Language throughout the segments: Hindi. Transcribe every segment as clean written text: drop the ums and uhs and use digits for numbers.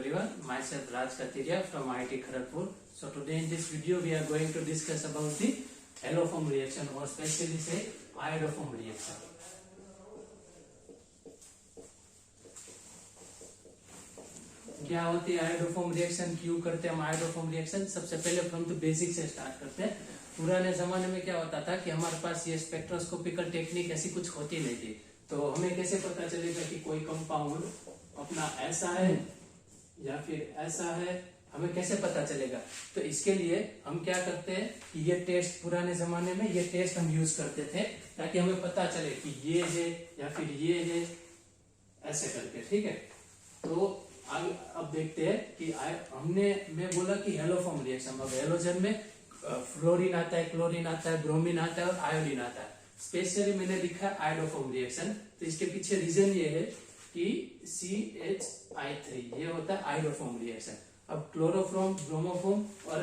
everyone. Myself Raj Katiria from IIT Kharagpur. So today in this video we are going to discuss about the haloform reaction or specially say iodoform reaction. क्या होती है आयोडोफॉर्म रिएक्शन, क्यों करते हैं हम आयोडोफॉर्म रिएक्शन? सबसे पहले फ्रॉम द बेसिक से स्टार्ट करते हैं। पुराने जमाने में क्या होता था कि हमारे पास ये स्पेक्ट्रोस्कोपिकल टेक्निक ऐसी कुछ होती नहीं थी, तो हमें कैसे पता चलेगा कि कोई कंपाउंड अपना ऐसा है या फिर ऐसा है, हमें कैसे पता चलेगा? तो इसके लिए हम क्या करते हैं कि ये टेस्ट, पुराने जमाने में ये टेस्ट हम यूज करते थे ताकि हमें पता चले कि ये है या फिर ये है, ऐसे करके। ठीक है, तो अब देखते हैं कि मैं बोला कि हेलोफॉर्म रिएक्शन। अब हेलोजन में फ्लोरीन आता है, क्लोरीन आता है, ब्रोमीन आता है और आयोडीन आता है। स्पेशली मैंने लिखा है आयोडोफॉर्म रिएक्शन, तो इसके पीछे रीजन ये है कि CH3 ये होता है आयोडोफॉर्म रिएक्शन। अब क्लोरोफॉर्म, ब्रोमोफॉर्म और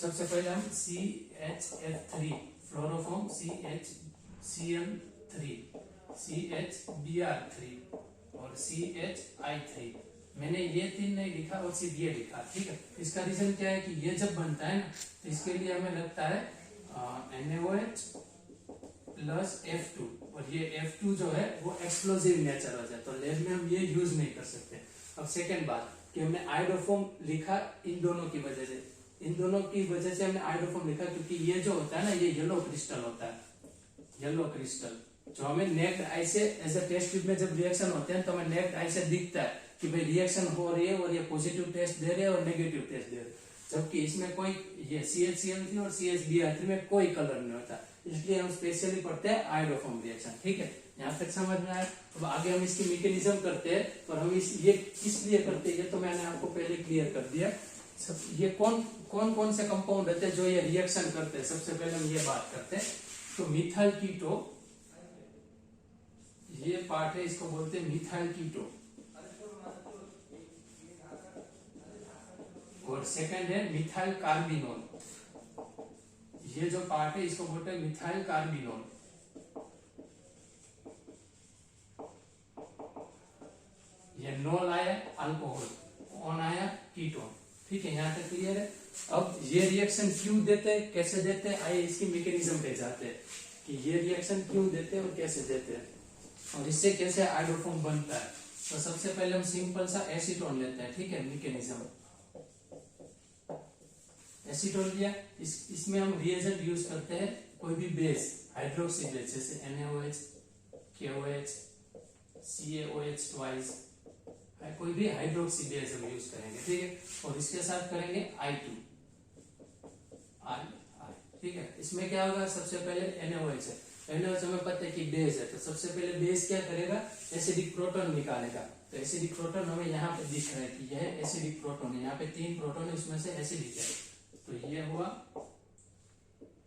सबसे पहले हम CHF3 फ्लोरोफॉर्म, CHCl3, CHBr3 और CHI3। मैंने ये तीन नहीं लिखा और सिर्फ ये लिखा। ठीक है, इसका रीजन क्या है कि ये जब बनता है ना, तो इसके लिए हमें लगता है NaOH प्लस F2, और ये F2 जो है वो एक्सप्लोजिव नेचर हो जाए, तो लैब में हम ये यूज नहीं कर सकते। अब सेकेंड बात कि हमने आयोडोफॉर्म लिखा इन दोनों की वजह से, हमने आयोडोफॉर्म लिखा क्योंकि ये जो होता है ना, ये येलो क्रिस्टल होता है, येलो क्रिस्टल जो हमें नेक्ड आई से एज ए टेस्ट ट्यूब में जब रिएक्शन होते हैं तो हमें नेक्ड आई से दिखता है कि भाई रिएक्शन हो रही है और ये पॉजिटिव टेस्ट दे रहे हैं और नेगेटिव टेस्ट दे रहे हैं, जबकि इसमें कोई ये CHCl3 और CHBr3 में कोई कलर नहीं होता, इसलिए हम स्पेशली पढ़ते हैं आयोडोफॉर्म रिएक्शन। ठीक है, यहाँ तक समझ में आया। अब आगे हम इसकी मैकेनिज्म करते हैं, और हम ये किस लिए करते हैं तो मैंने आपको पहले क्लियर कर दिया। ये कौन से कंपाउंड रहते हैं जो ये रिएक्शन करते हैं, सबसे पहले हम ये बात करते हैं। तो मिथाइल कीटो, ये पार्ट है, इसको बोलते हैं मिथाइल कीटो, और सेकंड है मिथाइल कार्बिनोल। ये जो पार्ट है इसको बोलते हैं मिथाइल कार्बिनोल। ये नोल आया अल्कोहल, ऑन आया कीटोन। ठीक है, यहाँ तक क्लियर है। अब ये रिएक्शन क्यों देते हैं, कैसे देते हैं, आइए इसकी मैकेनिज्म पे जाते हैं कि ये रिएक्शन क्यों देते हैं और कैसे देते हैं, और इससे कैसे आयोडोफॉर्म बनता है। तो सबसे पहले हम सिंपल सा एसीटोन लेते हैं। ठीक है, मैकेनिज्म एसीटोन लिया, इसमें हम रिएजेंट यूज करते हैं कोई भी बेस, हाइड्रोक्सी बेस, जैसे NaOH, KOH, CaOH ट्वाइस, कोई भी हाइड्रोक्सी बेस हम यूज करेंगे। ठीक है, और इसके साथ करेंगे I2। ठीक है, इसमें क्या होगा, सबसे पहले NaOH है, NaOH हमें पता है कि बेस है, तो सबसे पहले बेस क्या करेगा, एसिडिक प्रोटॉन निकालेगा। तो एसिडिक प्रोटॉन हमें यहाँ पे दिख रहा है कि यह एसिडिक प्रोटॉन है, यहाँ पे 3 प्रोटॉन है, उसमें से एसिडिक है, तो ये हुआ,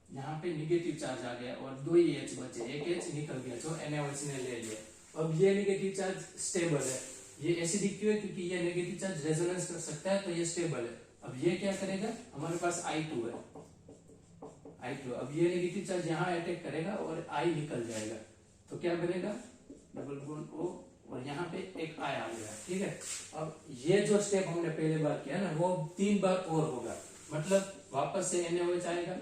यहाँ पे निगेटिव चार्ज आ गया और 2 ही H बचे, एक H निकल गया जो NaOH ने ले लिया। अब ये निगेटिव चार्ज स्टेबल है, ये एसिडिक क्यों है, क्योंकि ये नेगेटिव चार्ज रेजोनेंस कर सकता है, तो ये स्टेबल है। अब ये क्या करेगा, हमारे पास I2 है, I2, अब ये नेगेटिव चार्ज यहाँ अटैक करेगा और I निकल जाएगा, तो क्या बनेगा, डबल बॉन्ड O, और यहाँ पे एक I आ गया। ठीक है, अब ये जो स्टेप हमने पहले बार किया ना, वो 3 बार और होगा, मतलब वापस से NaOH आएगा,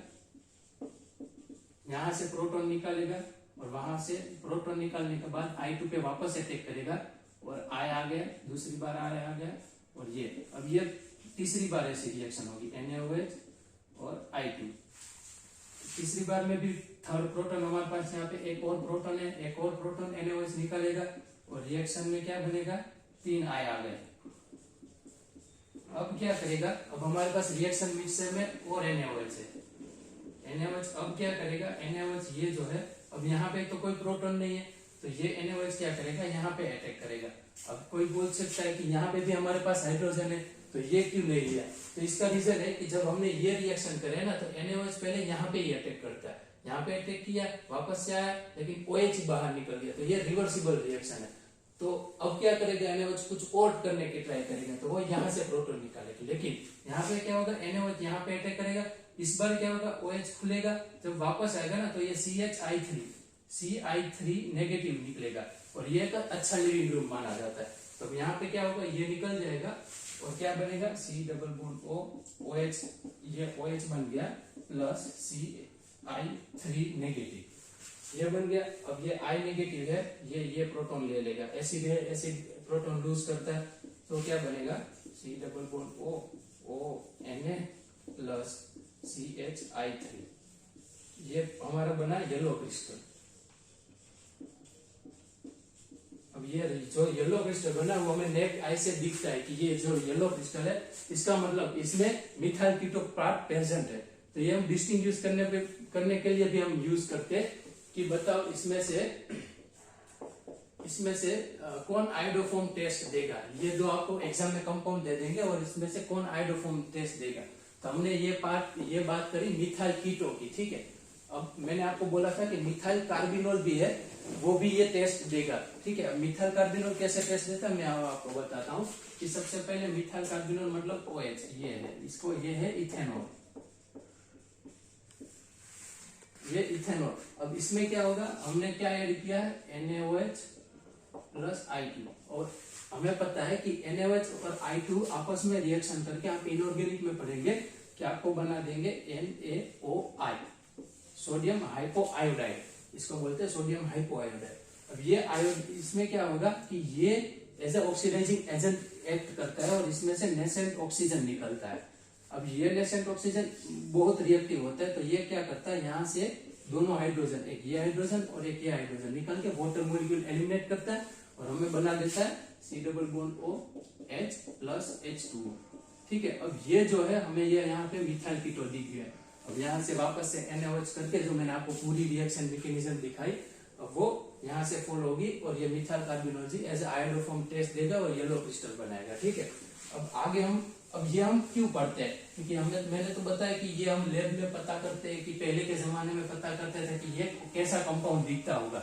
यहां से प्रोटॉन निकालेगा, और वहां से प्रोटॉन निकालने के बाद I2 पे वापस अटैक करेगा और I आ गया, दूसरी बार I आ गया, और ये अब ये तीसरी बार ऐसी रिएक्शन होगी, NaOH और I2। तीसरी बार में भी थर्ड प्रोटॉन हमारे पास, यहाँ पे एक और प्रोटॉन है, एक और प्रोटॉन NaOH निकालेगा, और रिएक्शन में क्या बनेगा, 3 I आ गए। अब क्या करेगा, अब हमारे पास रिएक्शन मिक्सचर में और NaOH है, NaOH अब क्या करेगा, NaOH ये जो है, अब यहाँ पे तो कोई प्रोटॉन नहीं है, तो ये NaOH क्या करेगा, यहाँ पे अटैक करेगा। अब कोई बोल सकता है कि यहाँ पे भी हमारे पास हाइड्रोजन है, तो ये क्यों नहीं लिया, तो इसका रीजन है कि जब हमने ये रिएक्शन करे ना, तो NaOH पहले यहाँ पे ही अटैक करता है, यहाँ पे अटैक किया, वापस से आया, लेकिन OH बाहर निकल गया, तो ये रिवर्सिबल रिएक्शन है। तो अब क्या करेगा, NaOH कुछ और करने की ट्राई करेगा, तो वो यहाँ से प्रोटॉन निकालेगा, लेकिन यहाँ पे क्या होगा, NaOH यहाँ पे अटैक करेगा, इस बार क्या होगा, OH खुलेगा, जब वापस आएगा ना, तो ये CH3 नेगेटिव निकलेगा, और ये एक अच्छा लिविंग ग्रुप माना जाता है। तो यहाँ पे क्या होगा, ये निकल जाएगा, और क्या बनेगा C double bond O OH, ये OH बन गया प्लस CI3 नेगेटिव, ये बन गया। अब ये I नेगेटिव है, ये प्रोटॉन ले लेगा, एसिड है, एसिड प्रोटॉन लूज करता है, तो क्या बनेगा C double bond O ONA plus CHI3, ये हमारा बना येलो क्रिस्टल। अब ये जो येलो क्रिस्टल बना वो हमें नेक आई से दिखता है कि ये जो येलो क्रिस्टल है इसका मतलब इसमें मिथाइल कीटो पार्ट प्रेजेंट है। तो ये हम डिस्टिंग्विश करने के लिए भी हम यूज करते हैं कि बताओ इसमें से कौन आयोडोफॉर्म टेस्ट देगा। ये दो आपको एग्जाम में कंपाउंड दे देंगे और इसमें से कौन आयोडोफॉर्म टेस्ट देगा। तो हमने ये बात करी मिथाइल कीटो की, ठीक है। अब मैंने आपको बोला था कि मिथाइल कार्बिनोल भी है, वो भी ये टेस्ट देगा, ठीक है। अब मिथाइल कार्बिनोल कैसे टेस्ट देता है मैं आपको बताता हूँ कि सबसे पहले मिथाइल कार्बिनोल मतलब OH, ये है, इसको ये है इथेनॉल, ये इथेनॉल। अब इसमें क्या होगा, हमने क्या ऐड किया है NaOH प्लस I2, और हमें पता है कि NaOH और I2 आपस में रिएक्शन करके आप इनऑर्गेनिक में पढ़ेंगे कि आपको बना देंगे NaOI, सोडियम हाइपोआयोडाइड, इसको बोलते हैं सोडियम हाइपोआयोडाइड। अब ये इसमें क्या होगा कि ये as a oxidising agent act करता है और इसमें से नेसेंट ऑक्सीजन निकलता है। अब ये नेसेंट ऑक्सीजन बहुत रिएक्टिव होता है, तो ये क्या करता है, यहाँ से दोनों हाइड्रोजन, एक ये हाइड्रोजन और एक ये हाइड्रोजन निकल के वाटर मॉलिक्यूल एलिमिनेट करता है और हमें बना देता है C double bond OH plus H2O, ठीक है। अब ये जो है हमें ये यहाँ पे मिथाइल कीटो दिख गया है। अब यहाँ से वापस से NaOH करके जो मैंने आपको पूरी रिएक्शन मैकेनिज्म दिखाई, अब वो यहाँ से फॉलो होगी और ये methyl carbinol as iodoform test देगा और येलो क्रिस्टल बनाएगा, ठीक है। अब आगे ये हम क्यों पढ़ते हैं, क्योंकि मैंने तो बताया कि ये हम लैब में पता करते हैं कि पहले के जमाने में पता करते थे कि ये कैसा कंपाउंड दिखता होगा,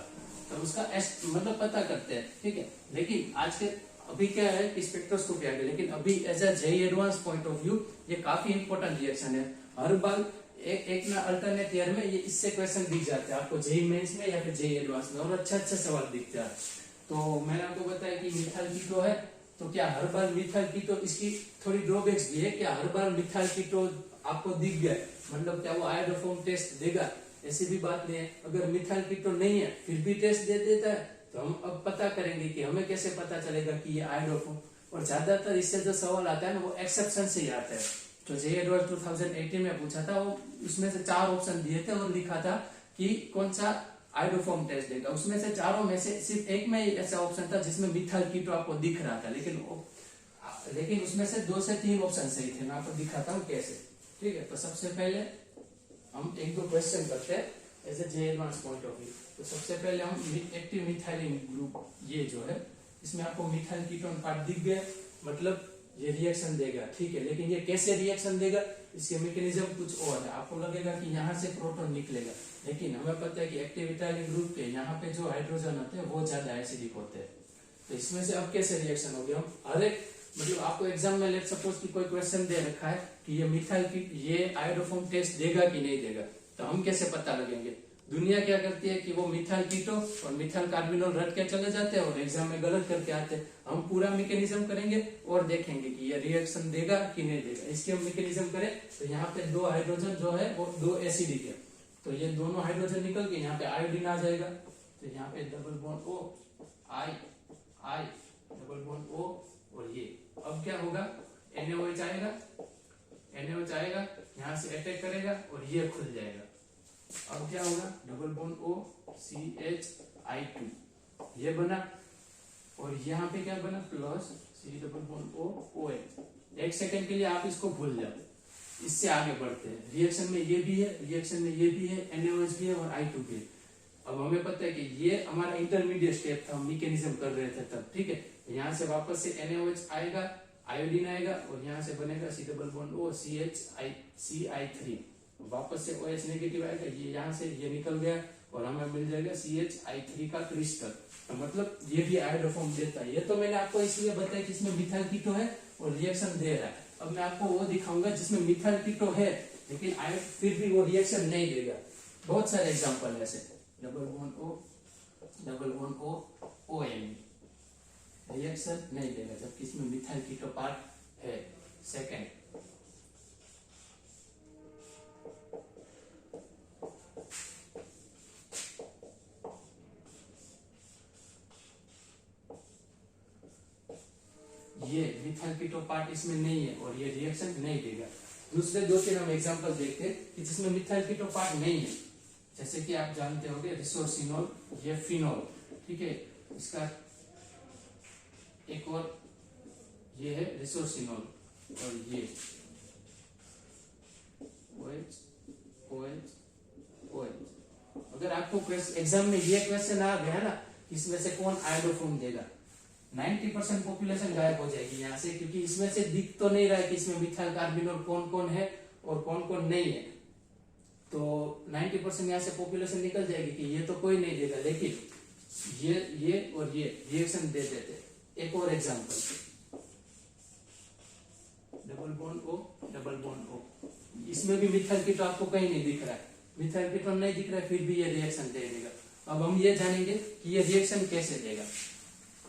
तो उसका मतलब पता करते हैं, ठीक है। लेकिन आज के अभी क्या है कि स्पेक्ट्रोस्कोपी आ गई, लेकिन अभी as a JEE advance point of view ये काफी इंपॉर्टेंट रिएक्शन है। हर बार एक ना अल्टरनेट ईयर में ये इससे क्वेश्चन दिख जाते हैं आपको जेई मेंस में या फिर जेई एडवांस में, और अच्छा सवाल दिखता है। तो मैंने आपको बताया कि मिथाइल कीटो है, तो क्या हर बार मिथाइल कीटो, इसकी थोड़ी ड्रॉबैक्स भी है, क्या हर बार मिथाइल कीटो आपको दिख गया मतलब क्या वो आयोडोफॉर्म टेस्ट देगा, ऐसी भी बात नहीं है। अगर मिथाइल कीटो नहीं है फिर भी टेस्ट दे देता है, तो हम अब पता करेंगे कि हमें कैसे पता चलेगा कि ये आयोडोफॉर्म। और ज्यादातर इससे जो सवाल आता है ना वो एक्सेप्शन से ही आता है। जो जेई एडवांस 2018 में पूछा था वो उसमें से 4 ऑप्शन दिए थे और लिखा था कि कौन सा आयोडोफॉर्म टेस्ट देगा, उसमें से चारों में से सिर्फ एक में ऐसा ऑप्शन था जिसमें मिथाइल कीटो आपको दिख रहा था, लेकिन उसमें से 2 से 3 ऑप्शन सही थे। मैं आपको दिखाता हूँ कैसे, ठीक है। तो सबसे पहले हम 1-2 क्वेश्चन करते हैं as a JEE advance point of view. तो सबसे पहले हम एक्टिव मिथाइलिन ग्रुप, ये जो है इसमें आपको मिथाइल कीटोन पार्ट दिख गया, मतलब ये रिएक्शन देगा, ठीक है। लेकिन ये कैसे रिएक्शन देगा, इसके मैकेनिज्म कुछ और है। आपको लगेगा कि यहाँ से प्रोटॉन निकलेगा, लेकिन हमें पता है कि एक्टिव मिथाइलिन ग्रुप के यहाँ पे जो हाइड्रोजन होते हैं वो ज्यादा एसिडिक होते हैं। तो इसमें से अब कैसे रिएक्शन होगी, हम हर एक मतलब आपको एग्जाम में लेट सपोज की कोई क्वेश्चन दे रखा है कि ये मिथाइल की ये आयोडोफॉर्म टेस्ट देगा कि नहीं देगा, तो हम कैसे पता लगेंगे। दुनिया क्या करती है कि वो मिथाइल कीटो और मिथाइल कार्बिनोल रट के चले जाते हैं और एग्जाम में गलत करके आते हैं। हम पूरा मैकेनिज्म करेंगे और देखेंगे कि ये रिएक्शन देगा कि नहीं देगा। इसके हम मैकेनिज्म करें तो यहाँ पे 2 हाइड्रोजन जो है वो 2 एसिडिक है, तो ये दोनों हाइड्रोजन निकल के यहाँ पे आयोडीन आ जाएगा, तो यहाँ पे double bond O I double bond O, और ये अब क्या होगा, NaOH आएगा यहाँ से अटैक करेगा और ये खुल जाएगा। अब क्या होगा, डबल बॉन्ड O CHI2 ये बना, और यहाँ पे क्या बना plus C double bond O OH। 1 second के लिए आप इसको भूल जाओ, इससे आगे बढ़ते हैं। रिएक्शन में ये भी है, रिएक्शन में ये भी है, NaOH भी है और I2 भी है। अब हमें पता है कि ये हमारा इंटरमीडिएट स्टेप था, हम मैकेनिज्म कर रहे थे तब, ठीक है। यहाँ से वापस से NaOH आएगा, आयोडीन आएगा और यहाँ से बनेगा C double bond O CI3, वापस से OH नेगेटिव आएगा, ये यहाँ से ये निकल गया और हमें मिल जाएगा CHI3 का क्रिस्टल। तो मतलब ये भी आयोडोफॉर्म देता है। ये तो मैंने आपको इसलिए बताया कि इसमें मिथाइल कीटो है और रिएक्शन दे रहा है। अब मैं आपको वो दिखाऊंगा जिसमें मिथाइल कीटो है लेकिन फिर भी वो रिएक्शन नहीं देगा। बहुत सारे एग्जांपल ऐसे, double bond O ON reaction नहीं देगा जबकि इसमें मिथाइल कीटो पार्ट है। सेकेंड। ये मिथाइल कीटो पार्ट इसमें नहीं है और ये रिएक्शन नहीं देगा। दूसरे दो तीन हम एग्जांपल देखते हैं कि जिसमें मिथाइल कीटो पार्ट नहीं है, जैसे कि आप जानते होंगे रिसोर्सिनोल, ये फिनोल, ठीक है। इसका एक और ये है रिसोर्सिनोल और ये OH OH OH। अगर आपको एग्जाम में ये क्वेश्चन आ गया ना, इसमें से कौन आयोडोफॉर्म देगा, 90% पॉपुलेशन गायब हो जाएगी यहाँ से, क्योंकि इसमें से दिख तो नहीं रहा है कि इसमें मिथाइल कार्बिनोल कौन कौन है और कौन कौन नहीं है। तो 90% यहाँ से पॉपुलेशन निकल जाएगी कि ये तो कोई नहीं देगा, लेकिन ये और ये रिएक्शन दे देते। एक और example, double bond O double bond O, इसमें भी मिथाइल कीटो आपको कहीं नहीं दिख रहा है, मिथाइल कीटो नहीं दिख रहा है, फिर भी ये रिएक्शन दे देगा। अब हम ये जानेंगे कि ये रिएक्शन कैसे देगा,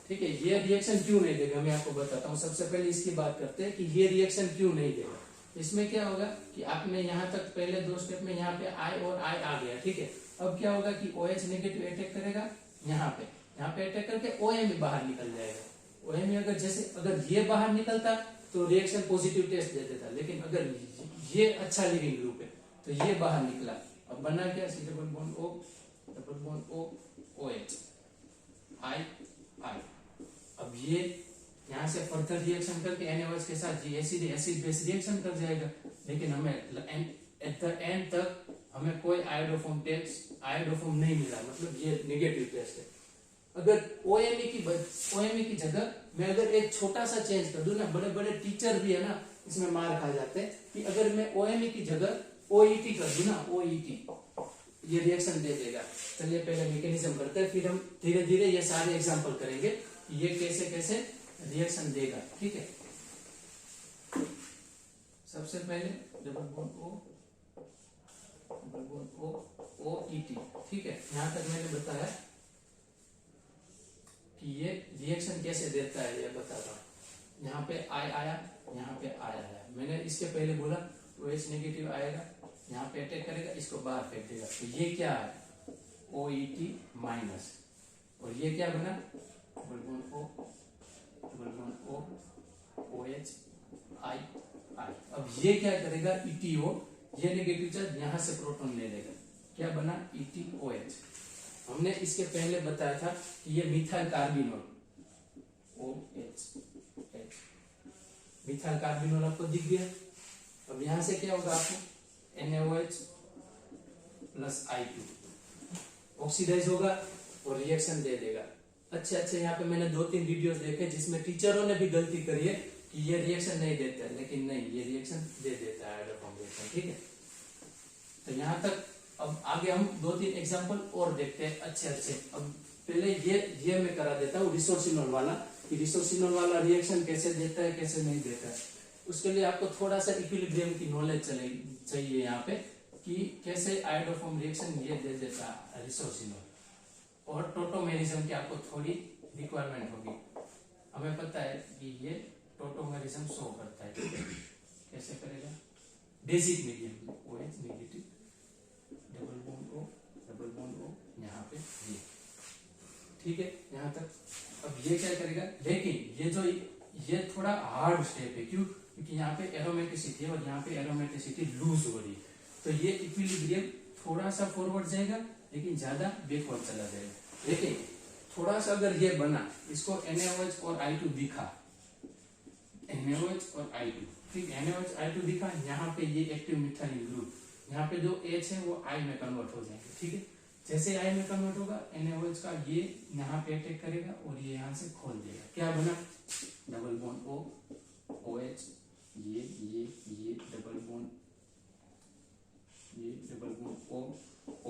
ठीक है। ये रिएक्शन क्यों नहीं देगा, मैं आपको बताता हूँ। सबसे पहले इसकी बात करते हैं कि ये रिएक्शन क्यों नहीं देगा। इसमें क्या होगा कि आपने यहाँ तक पहले दो स्टेप में यहाँ पे I और I आ गया, ठीक है। अब क्या होगा कि OH नेगेटिव अटैक करेगा यहाँ पे अटैक करके OH बाहर निकल जाएगा। OH अगर ये बाहर निकलता तो रिएक्शन पॉजिटिव टेस्ट दे देता, लेकिन अगर ये अच्छा लिविंग ग्रुप है तो ये बाहर निकला। अब बना क्या, C double bond O double bond O OH I। अब ये यहाँ से फर्दर रिएक्शन करके NaOH के साथ एसिड बेस रिएक्शन कर जाएगा, लेकिन हमें एट द एंड तक हमें कोई आयोडोफॉर्म नहीं मिला, मतलब ये नेगेटिव टेस्ट है। अगर OMe की जगह मैं अगर एक छोटा सा चेंज कर दूं ना, बड़े बड़े टीचर भी है ना इसमें मार खा जाते हैं, कि अगर मैं OMe की जगह OET कर दूं ना, OET, ये रिएक्शन दे देगा। चलिए पहले मैकेनिज्म करते हैं, फिर हम धीरे धीरे ये सारे एग्जांपल करेंगे कि ये कैसे कैसे रिएक्शन देगा, ठीक है। सबसे पहले double bond O double bond O OET, ठीक है। यहां तक मैंने बताया कि ये रिएक्शन कैसे देता है, ये बताता हूं। यहाँ पे I आया, यहाँ पे I आया, मैंने इसके पहले बोला OH नेगेटिव आएगा, यहाँ पे अटैक करेगा, इसको बाहर फेंक देगा। तो ये क्या है, OET माइनस, और ये क्या बना, double bond O double bond O OH I। अब ये क्या करेगा, ETO, ये नेगेटिव चार्ज यहाँ से प्रोटॉन ले लेगा, क्या बना, ETOH। हमने इसके पहले बताया था कि ये methyl carbinol OH, methyl carbinol आपको दिख गया। अब यहां से क्या होगा, आपको NaOH प्लस I2 ऑक्सीडाइज होगा और रिएक्शन दे देगा। अच्छे यहाँ पे मैंने 2-3 वीडियोस देखे जिसमें टीचरों ने भी गलती करी है कि ये रिएक्शन नहीं देता है, लेकिन नहीं, ये रिएक्शन दे देता है आयोडोफॉर्म रिएक्शन, ठीक है। तो यहाँ तक अब आगे हम 2-3 एग्जांपल और देखते हैं अच्छे। अब पहले ये मैं करा देता हूँ रिसोर्सिनोल वाला, कि रिसोर्सिनोल वाला रिएक्शन कैसे देता है कैसे नहीं देता है। उसके लिए आपको थोड़ा सा इक्विलिब्रियम की नॉलेज चाहिए यहाँ पे, कि कैसे आयोडोफॉर्म रिएक्शन ये दे देता है रिसोर्सिनोल, और टोटोमेरिज्म की आपको थोड़ी रिक्वायरमेंट होगी। हमें पता है कि ये टोटोमेरिज्म शो करता है, कैसे करेगा, basic medium OH negative double bond O यहाँ पे ये, ठीक है यहाँ तक। अब ये क्या करेगा, लेकिन ये थोड़ा हार्ड स्टेप है, क्यों, क्योंकि यहाँ पे एरोमेटिसिटी है और यहाँ पे एरोमेटिसिटी लूज हो रही है, तो ये इक्विलिब्रियम थोड़ा सा फॉरवर्ड जाएगा लेकिन ज्यादा बैकवर्ड चला जाएगा। लेकिन थोड़ा सा अगर ये बना, इसको NaOH और I2 दिखा, NaOH और I2, ठीक, NaOH I2 दिखा, यहाँ पे ये एक्टिव मिथाइल ग्रुप, यहाँ पे जो H है वो I में कन्वर्ट हो जाएंगे, ठीक है। जैसे I में कन्वर्ट होगा, NaOH का ये यहाँ पे अटैक करेगा और ये यहाँ से खोल देगा, क्या बना, डबल बॉन्ड O OH, ये डबल बॉन्ड, ये double bond O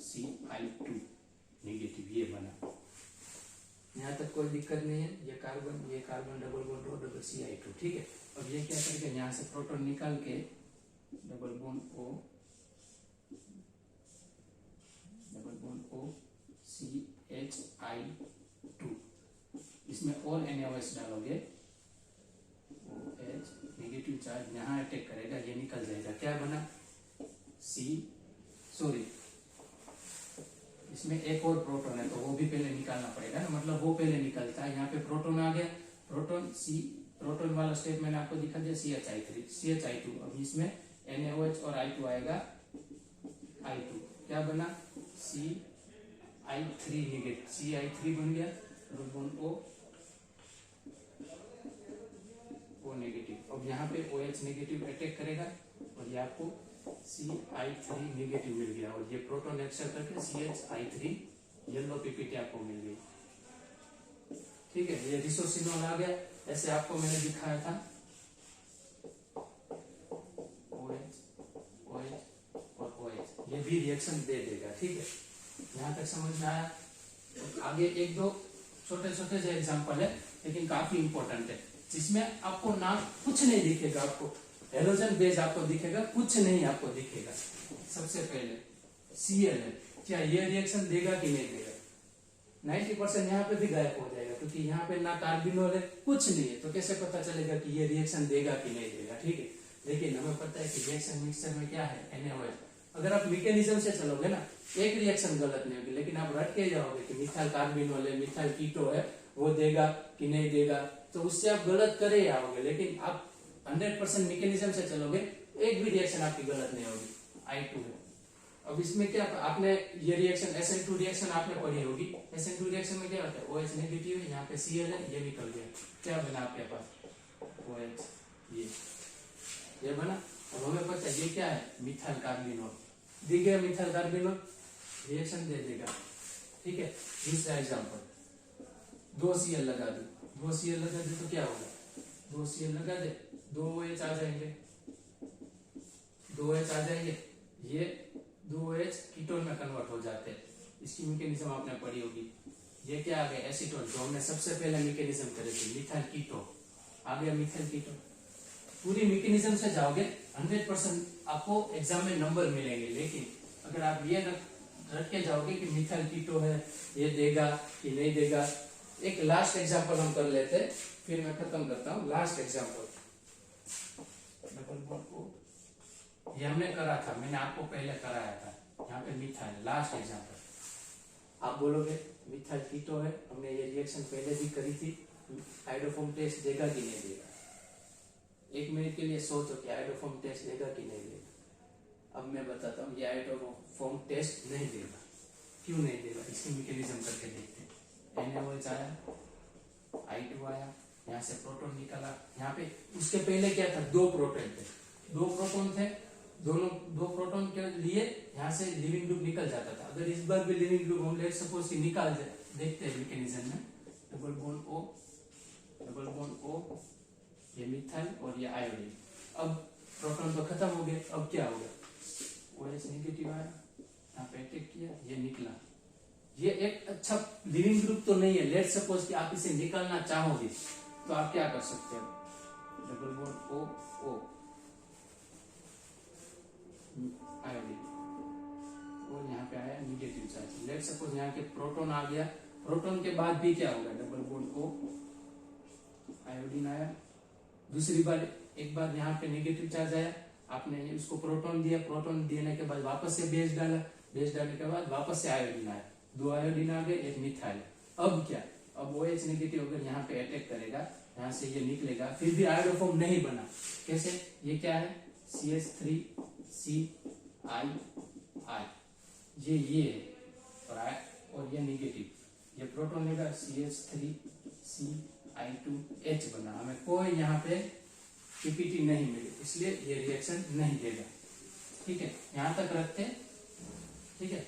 CI2 negative, ये बना। यहाँ तक कोई दिक्कत नहीं है, ये carbon double bond O double CI2, ठीक है। अब ये क्या करेगा, यहाँ से प्रोटॉन निकाल के डबल बॉन्ड O CHI2 इस इसमें और NaOH डालोगे, OH नेगेटिव चार्ज यहाँ अटैक करेगा, ये निकल जाएगा, क्या बना इसमें एक और प्रोटॉन है तो वो भी पहले निकालना पड़ेगा ना, मतलब वो पहले निकलता है। यहाँ पे प्रोटॉन आ गया, प्रोटॉन वाला स्टेप मैंने आपको दिखा दिया, CH2। अब इसमें NaOH और I2 आएगा, I2 क्या बना CI3 नेगेटिव, CI3 बन गया, डबल बॉन्ड O नेगेटिव। अब यहाँ पे OH नेगेटिव अटैक करेगा और ये आपको CI3 नेगेटिव मिल गया, और ये प्रोटॉन एक्सेप्ट करके CH3 येलो पीपीटी आपको मिल गई। ठीक है, ये रिसोसिनोल आ गया, ऐसे आपको मैंने दिखाया था, OH और OH, ये भी रिएक्शन दे देगा। ठीक है, यहाँ तक समझ में आया। आगे एक दो छोटे छोटे से एग्जांपल है, लेकिन काफी इंपॉर्टेंट है, जिसमें आपको ना कुछ नहीं दिखेगा, आपको हेलोजन बेस आपको दिखेगा, कुछ नहीं आपको दिखेगा। सबसे पहले Cl है, क्या ये रिएक्शन देगा कि नहीं देगा? 90% यहाँ पे भी गायब हो जाएगा, क्योंकि यहाँ पे ना कार्बिनोल है, कुछ नहीं है, तो कैसे पता चलेगा कि ये रिएक्शन देगा कि नहीं देगा? ठीक है, लेकिन हमें पता है कि रिएक्शन मिक्सचर में क्या है, NaOH। अगर आप मैकेनिज्म से चलोगे ना, एक रिएक्शन गलत नहीं होगी, लेकिन आप रट के जाओगे कि मिथाइल कार्बिनोल है, मिथाइल कीटो है, वो देगा कि नहीं देगा, तो उससे आप गलत करे आओगे। लेकिन आप 100% मैकेनिज्म से चलोगे, एक भी रिएक्शन आपकी गलत नहीं होगी। I2 है। अब इसमें क्या, आपने ये रिएक्शन SN2 रिएक्शन आपने पढ़ी होगी, SN2 रिएक्शन में क्या होता है, OH नेगेटिव है, यहाँ पे Cl है, ये निकल गया, क्या बना आपके पास OH, ये बना। अब हमें पता है ये क्या है, मिथाइल कार्बिनोल, दिख गया मिथाइल कार्बिनोल, रिएक्शन दे देगा। ठीक है, दूसरा एग्जांपल, 2 Cl लगा दो, 2 Cl लगा दे तो क्या होगा, 2 Cl लगा दे, 2 OH आ जाएंगे, 2 OH आ जाएंगे, ये 2 OH कीटोन में कन्वर्ट हो जाते हैं। इसकी मैकेनिज्म आपने पढ़ी होगी। ये क्या आ गया, एसीटोन, जो हमने सबसे पहले मैकेनिज्म करे थे, मिथाइल कीटो आ गया, मिथाइल कीटो। पूरी मैकेनिज्म से जाओगे 100% आपको एग्जाम में नंबर मिलेंगे, लेकिन अगर आप ये रट के जाओगे कि मिथाइल कीटो है, ये देगा कि नहीं देगा। एक लास्ट एग्जांपल हम कर लेते हैं, फिर मैं खत्म करता हूँ। Last example, double bond O, ये हमने करा था, मैंने आपको पहले कराया था, यहाँ पे मिथाइल। लास्ट एग्जांपल, आप बोलोगे मिथाइल कीटो है, हमने ये रिएक्शन पहले भी करी थी, हाइड्रोफोम टेस्ट देगा कि नहीं देगा? 1 मिनट के लिए सोचो कि हाइड्रोफोम टेस्ट देगा कि नहीं देगा। अब मैं बताता हूँ, ये हाइड्रोफोम टेस्ट नहीं देगा। क्यों नहीं देगा, इसकी मैकेनिज्म करके देखते हैं। NaOH आया, I2 आया, यहाँ से प्रोटॉन निकला, यहाँ पे उसके पहले क्या था, 2 प्रोटॉन थे, 2 प्रोटॉन थे, दोनों 2 प्रोटॉन के लिए यहाँ से लिविंग ग्रुप निकल जाता था। अगर इस बार भी लिविंग ग्रुप हम लेट सपोज कि निकाल जाए, देखते हैं मैकेनिज्म में, डबल बॉन्ड O, ये मिथाइल और ये आयोडीन। अब प्रोटॉन तो खत्म हो गए, अब क्या होगा, OH नेगेटिव आया, यहाँ पे अटैक किया, ये निकला। ये एक अच्छा लिविंग ग्रुप तो नहीं है, लेट सपोज कि आप इसे निकालना चाहोगे तो आप क्या कर सकते हो, डबल बॉन्ड O आयोडीन, और यहाँ पे आया नेगेटिव चार्ज। लेट सपोज यहाँ के प्रोटॉन आ गया, प्रोटॉन के बाद भी क्या होगा, डबल बॉन्ड O आयोडीन आया। दूसरी बार, एक बार यहाँ पे नेगेटिव चार्ज आया, आपने उसको प्रोटॉन दिया, प्रोटॉन देने के बाद वापस से बेस डाला, बेस डालने के बाद वापस से आयोडीन आया, 2 आयोडीन आ गए, एक मिथाइल। अब क्या, अब OH नेगेटिव अगर यहाँ पे अटैक करेगा, यहाँ से ये निकलेगा, फिर भी आयोडोफॉर्म नहीं बना, कैसे, ये क्या है, CH3CI, ये और ये नेगेटिव, ये प्रोटॉन लेगा, CH3CI2H बना। हमें कोई यहाँ पे पीपीटी नहीं मिली, इसलिए ये रिएक्शन नहीं देगा। ठीक है, यहाँ तक रखते हैं। ठीक है,